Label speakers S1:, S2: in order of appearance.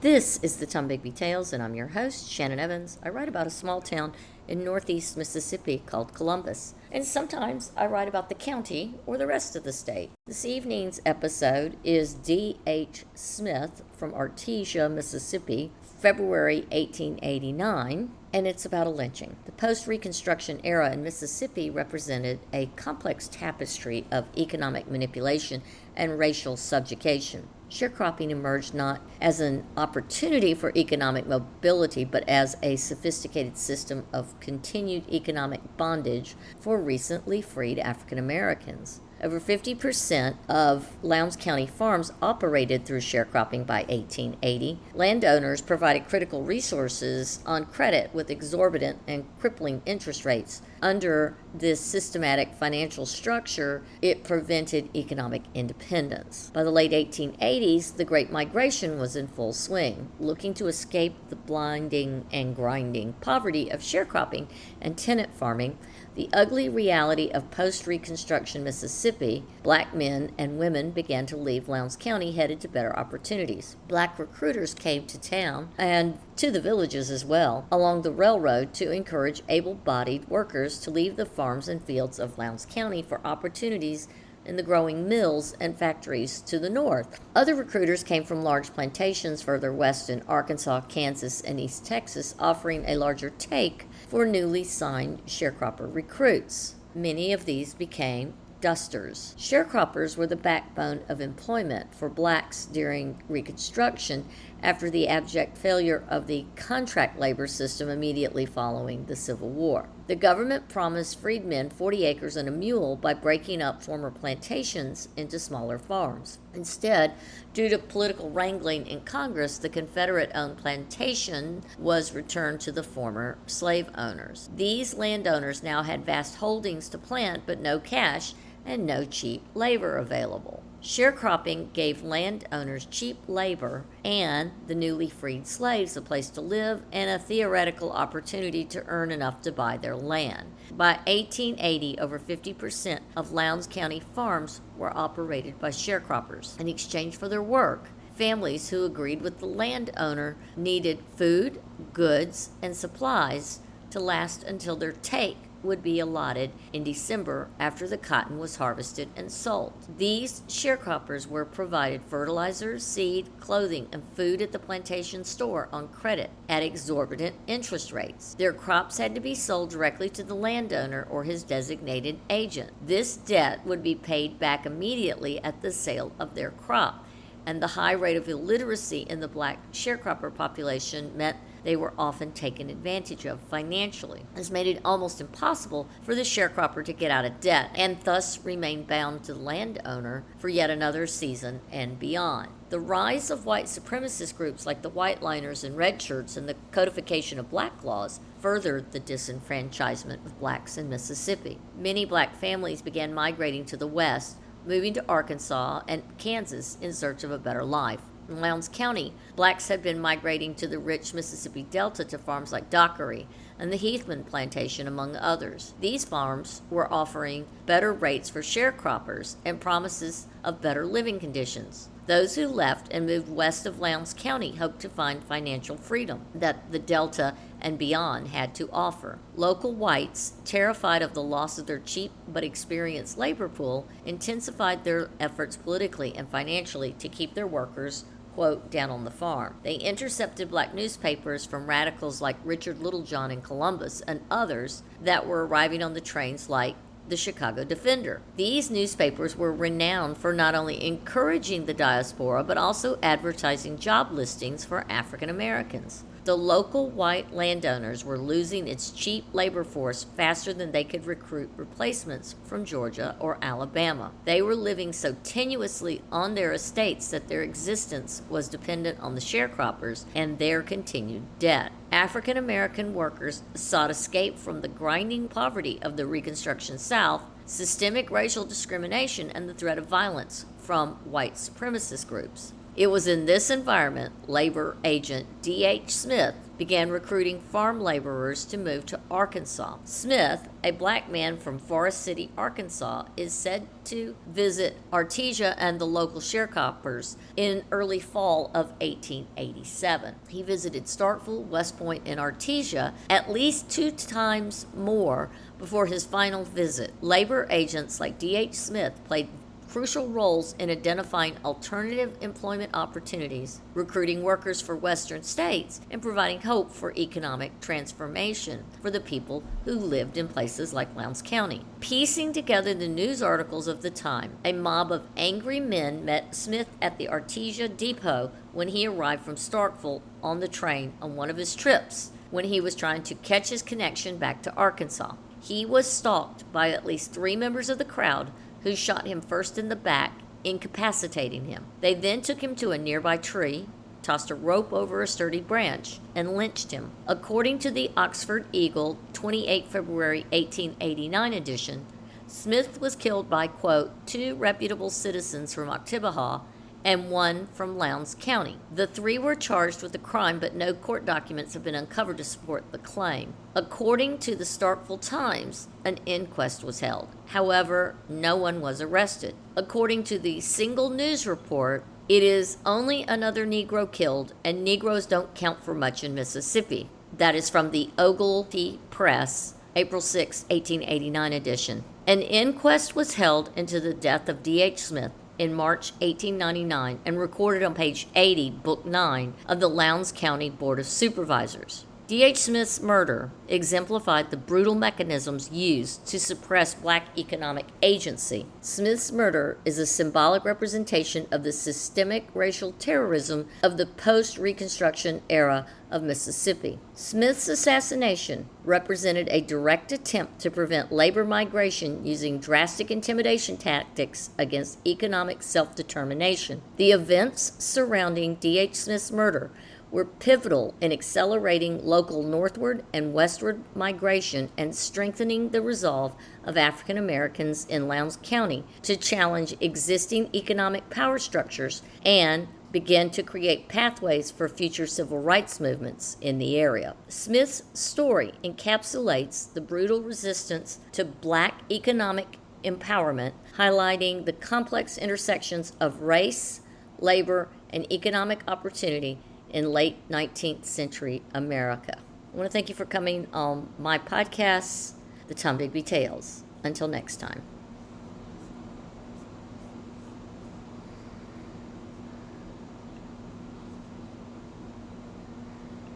S1: This is the Tom Bigby Tales, and I'm your host, Shannon Evans. I write about a small town in northeast Mississippi called Columbus, and sometimes I write about the county or the rest of the state. This evening's episode is D.H. Smith from Artesia, Mississippi, February 1889, and it's about a lynching. The post-Reconstruction era in Mississippi represented a complex tapestry of economic manipulation and racial subjugation. Sharecropping emerged not as an opportunity for economic mobility, but as a sophisticated system of continued economic bondage for recently freed African Americans. Over 50% of Lowndes County farms operated through sharecropping by 1880. Landowners provided critical resources on credit with exorbitant and crippling interest rates. Under this systematic financial structure, it prevented economic independence. By the late 1880s, the Great Migration was in full swing. Looking to escape the blinding and grinding poverty of sharecropping and tenant farming, the ugly reality of post-Reconstruction Mississippi, black men and women began to leave Lowndes County headed to better opportunities. Black recruiters came to town and to the villages as well, along the railroad to encourage able-bodied workers to leave the farms and fields of Lowndes County for opportunities in the growing mills and factories to the north. Other recruiters came from large plantations further west in Arkansas, Kansas, and East Texas, offering a larger take for newly signed sharecropper recruits. Many of these became dusters. Sharecroppers were the backbone of employment for blacks during Reconstruction after the abject failure of the contract labor system immediately following the Civil War. The government promised freedmen 40 acres and a mule by breaking up former plantations into smaller farms. Instead, due to political wrangling in Congress, the Confederate-owned plantation was returned to the former slave owners. These landowners now had vast holdings to plant, but no cash and no cheap labor available. Sharecropping gave landowners cheap labor and the newly freed slaves a place to live and a theoretical opportunity to earn enough to buy their land. By 1880, over 50% of Lowndes County farms were operated by sharecroppers. In exchange for their work, families who agreed with the landowner needed food, goods, and supplies to last until their take would be allotted in December after the cotton was harvested and sold. These sharecroppers were provided fertilizer, seed, clothing, and food at the plantation store on credit at exorbitant interest rates. Their crops had to be sold directly to the landowner or his designated agent. This debt would be paid back immediately at the sale of their crop, and the high rate of illiteracy in the black sharecropper population meant they were often taken advantage of financially. This made it almost impossible for the sharecropper to get out of debt and thus remain bound to the landowner for yet another season and beyond. The rise of white supremacist groups like the White Liners and Red Shirts and the codification of black laws furthered the disenfranchisement of blacks in Mississippi. Many black families began migrating to the west, moving to Arkansas and Kansas in search of a better life. In Lowndes County, blacks had been migrating to the rich Mississippi Delta to farms like Dockery and the Heathman Plantation, among others. These farms were offering better rates for sharecroppers and promises of better living conditions. Those who left and moved west of Lowndes County hoped to find financial freedom that the Delta and beyond had to offer. Local whites, terrified of the loss of their cheap but experienced labor pool, intensified their efforts politically and financially to keep their workers, quote, down on the farm. They intercepted black newspapers from radicals like Richard Littlejohn in Columbus and others that were arriving on the trains like the Chicago Defender. These newspapers were renowned for not only encouraging the diaspora, but also advertising job listings for African Americans. The local white landowners were losing its cheap labor force faster than they could recruit replacements from Georgia or Alabama. They were living so tenuously on their estates that their existence was dependent on the sharecroppers and their continued debt. African American workers sought escape from the grinding poverty of the Reconstruction South, systemic racial discrimination, and the threat of violence from white supremacist groups. It was in this environment labor agent D.H. Smith began recruiting farm laborers to move to Arkansas. Smith, a black man from Forrest City, Arkansas, is said to visit Artesia and the local sharecroppers in early fall of 1887. He visited Starkville, West Point, and Artesia at least 2 times more before his final visit. Labor agents like D.H. Smith played crucial roles in identifying alternative employment opportunities, recruiting workers for western states, and providing hope for economic transformation for the people who lived in places like Lowndes County. Piecing together the news articles of the time, a mob of angry men met Smith at the Artesia depot when he arrived from Starkville on the train on one of his trips when he was trying to catch his connection back to Arkansas. He was stalked by at least 3 members of the crowd who shot him first in the back, incapacitating him. They then took him to a nearby tree, tossed a rope over a sturdy branch, and lynched him. According to the Oxford Eagle, 28 February 1889 edition, Smith was killed by, quote, 2 reputable citizens from Oktibbeha and 1 from Lowndes County. The 3 were charged with the crime, but no court documents have been uncovered to support the claim. According to the Starkville Times, an inquest was held. However, no one was arrested. According to the single news report, it is only another Negro killed, and Negroes don't count for much in Mississippi. That is from the Ogilvy Press, April 6, 1889 edition. An inquest was held into the death of D.H. Smith in March 1899 and recorded on page 80, Book 9 of the Lowndes County Board of Supervisors. D.H. Smith's murder exemplified the brutal mechanisms used to suppress black economic agency. Smith's murder is a symbolic representation of the systemic racial terrorism of the post-Reconstruction era of Mississippi. Smith's assassination represented a direct attempt to prevent labor migration using drastic intimidation tactics against economic self-determination. The events surrounding D.H. Smith's murder were pivotal in accelerating local northward and westward migration and strengthening the resolve of African Americans in Lowndes County to challenge existing economic power structures and begin to create pathways for future civil rights movements in the area. Smith's story encapsulates the brutal resistance to black economic empowerment, highlighting the complex intersections of race, labor, and economic opportunity in late 19th century America. I want to thank you for coming on my podcast, The Tom Digby Tales. Until next time.